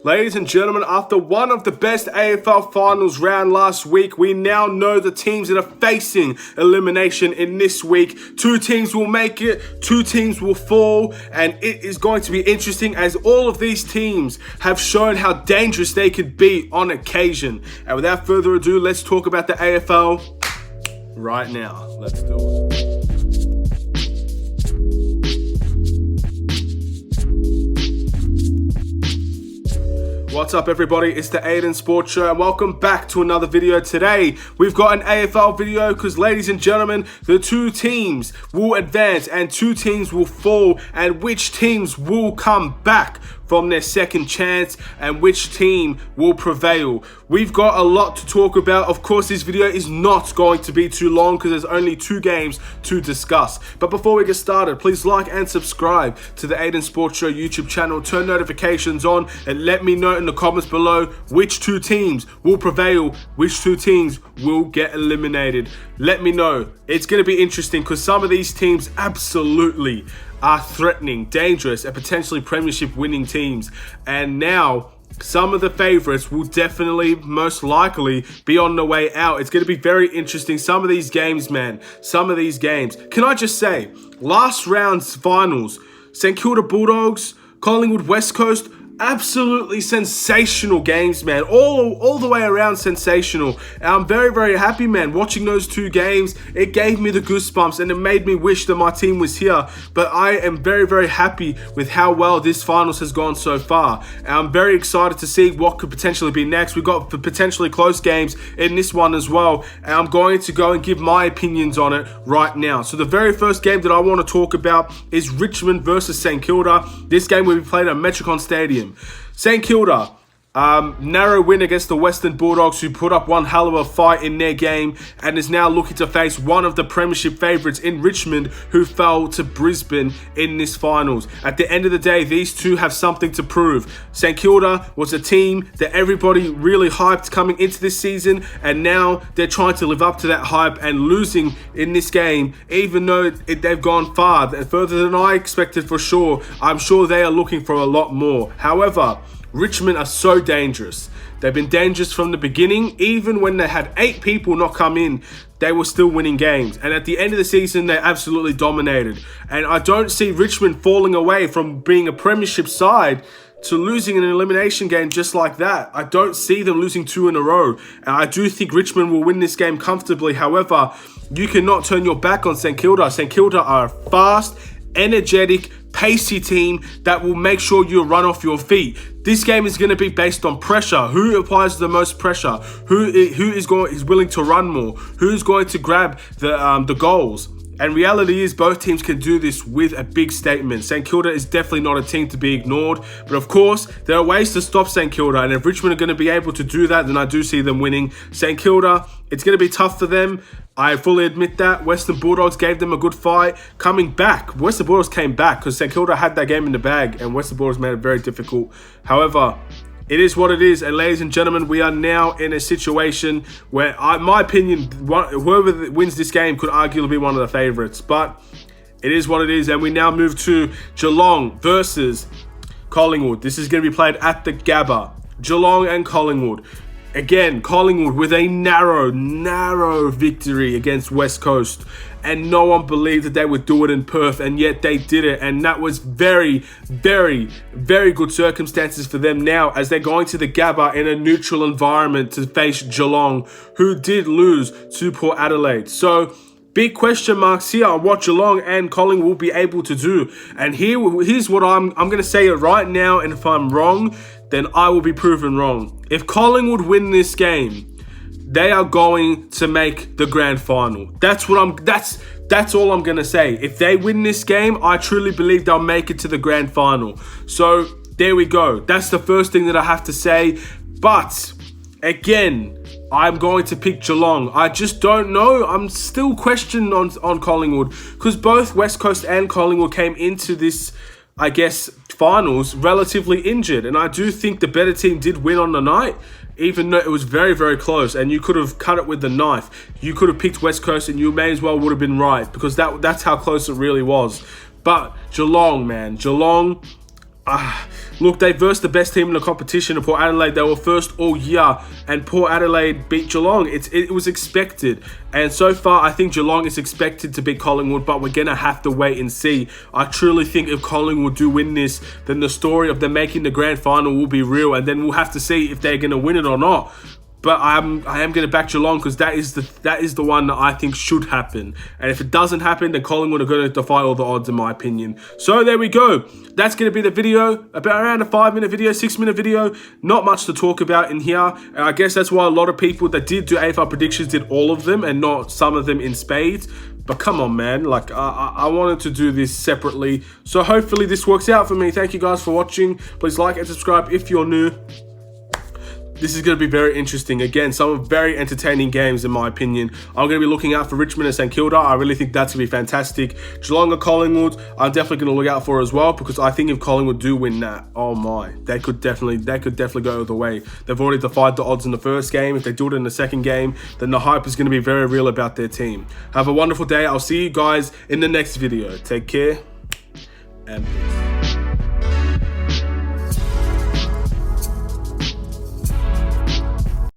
Ladies and gentlemen, after one of the best AFL finals round last week, we now know the teams that are facing elimination in this week. 2 teams will make it, 2 teams will fall, and it is going to be interesting as all of these teams have shown how dangerous they could be on occasion. And without further ado, let's talk about the AFL right now. Let's do it. What's up everybody, it's the Aiden Sports Show and welcome back to another video. Today we've got an AFL video because, ladies and gentlemen, the 2 teams will advance and 2 teams will fall, and which teams will come back from their second chance and which team will prevail. We've got a lot to talk about. Of course, this video is not going to be too long because there's only 2 games to discuss. But before we get started, please like and subscribe to the Aiden Sports Show YouTube channel. Turn notifications on and let me know in the comments below which 2 teams will prevail, which 2 teams will get eliminated. Let me know. It's going to be interesting because some of these teams absolutely are threatening, dangerous, and potentially premiership winning teams. And now some of the favorites will definitely, most likely, be on the way out. It's going to be very interesting. Some of these games, man, some of these games. Can I just say, last round's finals, St Kilda Bulldogs, Collingwood West Coast, absolutely sensational games, man. All the way around sensational. And I'm very, very happy, man. Watching those 2 games, it gave me the goosebumps and it made me wish that my team was here. But I am very, very happy with how well this finals has gone so far. And I'm very excited to see what could potentially be next. We've got potentially close games in this one as well. And I'm going to go and give my opinions on it right now. So the very first game that I want to talk about is Richmond versus St Kilda. This game will be played at Metricon Stadium. St Kilda, narrow win against the Western Bulldogs, who put up one hell of a fight in their game and is now looking to face one of the premiership favourites in Richmond, who fell to Brisbane in this finals. At the end of the day, these 2 have something to prove. St Kilda was a team that everybody really hyped coming into this season, and now they're trying to live up to that hype and losing in this game, even though they've gone further than I expected for sure. I'm sure they are looking for a lot more. However, Richmond are so dangerous. They've been dangerous from the beginning. Even when they had 8 people not come in, they were still winning games. And at the end of the season, they absolutely dominated. And I don't see Richmond falling away from being a premiership side to losing an elimination game just like that. I don't see them losing 2 in a row. And I do think Richmond will win this game comfortably. However, you cannot turn your back on St Kilda. St Kilda are a fast, energetic, pacey team that will make sure you run off your feet. This game is going to be based on pressure. Who applies the most pressure? Who is willing to run more? Who's going to grab the goals? And reality is both teams can do this with a big statement. St Kilda is definitely not a team to be ignored. But of course, there are ways to stop St Kilda. And if Richmond are going to be able to do that, then I do see them winning. St Kilda, it's going to be tough for them. I fully admit that. Western Bulldogs gave them a good fight. Coming back, Western Bulldogs came back because St Kilda had that game in the bag and Western Bulldogs made it very difficult. However, it is what it is, and ladies and gentlemen, we are now in a situation where, in my opinion, whoever wins this game could arguably be one of the favourites. But it is what it is, and we now move to Geelong versus Collingwood. This is going to be played at the Gabba. Geelong and Collingwood. Again, Collingwood with a narrow victory against West Coast. And no one believed that they would do it in Perth, and yet they did it. And that was very, very, very good circumstances for them now, as they're going to the Gabba in a neutral environment to face Geelong, who did lose to Port Adelaide. So, big question marks here on what Geelong and Collingwood will be able to do. And here's what I'm going to say it right now, and if I'm wrong, then I will be proven wrong. If Collingwood win this game, they are going to make the grand final. That's all I'm gonna say. If they win this game, I truly believe they'll make it to the grand final. So there we go. That's the first thing that I have to say. But again, I'm going to pick Geelong. I just don't know. I'm still questioning on Collingwood because both West Coast and Collingwood came into this, I guess, finals relatively injured. And I do think the better team did win on the night, even though it was very, very close. And you could have cut it with the knife. You could have picked West Coast and you may as well would have been right because that's how close it really was. But Geelong, man. Geelong, look, they versed the best team in the competition in Port Adelaide. They were first all year, and Port Adelaide beat Geelong. It was expected, and so far I think Geelong is expected to beat Collingwood, but we're gonna have to wait and see. I truly think if Collingwood do win this, then the story of them making the grand final will be real, and then we'll have to see if they're gonna win it or not. But I am going to back Geelong because that is the one that I think should happen. And if it doesn't happen, then Collingwood are going to defy all the odds, in my opinion. So there we go. That's going to be the video. About around a 5-minute video, 6-minute video. Not much to talk about in here. And I guess that's why a lot of people that did do AFL predictions did all of them and not some of them in spades. But come on, man. Like, I wanted to do this separately. So hopefully this works out for me. Thank you guys for watching. Please like and subscribe if you're new. This is going to be very interesting. Again, some very entertaining games, in my opinion. I'm going to be looking out for Richmond and St Kilda. I really think that's going to be fantastic. Geelong or Collingwood, I'm definitely going to look out for as well, because I think if Collingwood do win that, oh my, they could definitely go the way. They've already defied the odds in the first game. If they do it in the second game, then the hype is going to be very real about their team. Have a wonderful day. I'll see you guys in the next video. Take care and peace.